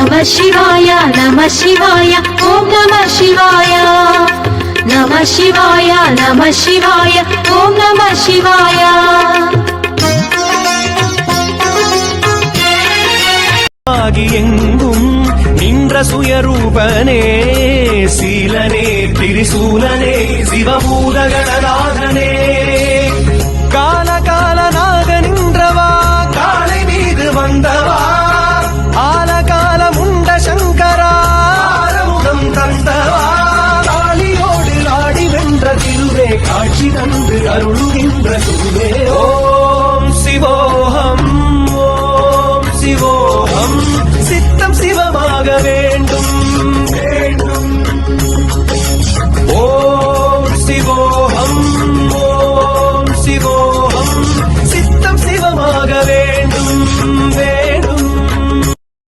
நம சிவாய நம சிவாய ஓம் நம சிவாய நம சிவாய நம சிவாய ஓம் நம சிவாய எங்கும் நின்ற சுயரூபனே சீலனே திரிசூலனே சிவபூதகணநாதனே காலகாலனாக நின்றவா காலை மீது வந்தவா ஆலகாலம் உண்ட சங்கரா ஆரமுதம் தந்தவா காளியோடு ஆடி வென்ற திருவே காட்சி தந்து அருளுகின்ற குருவே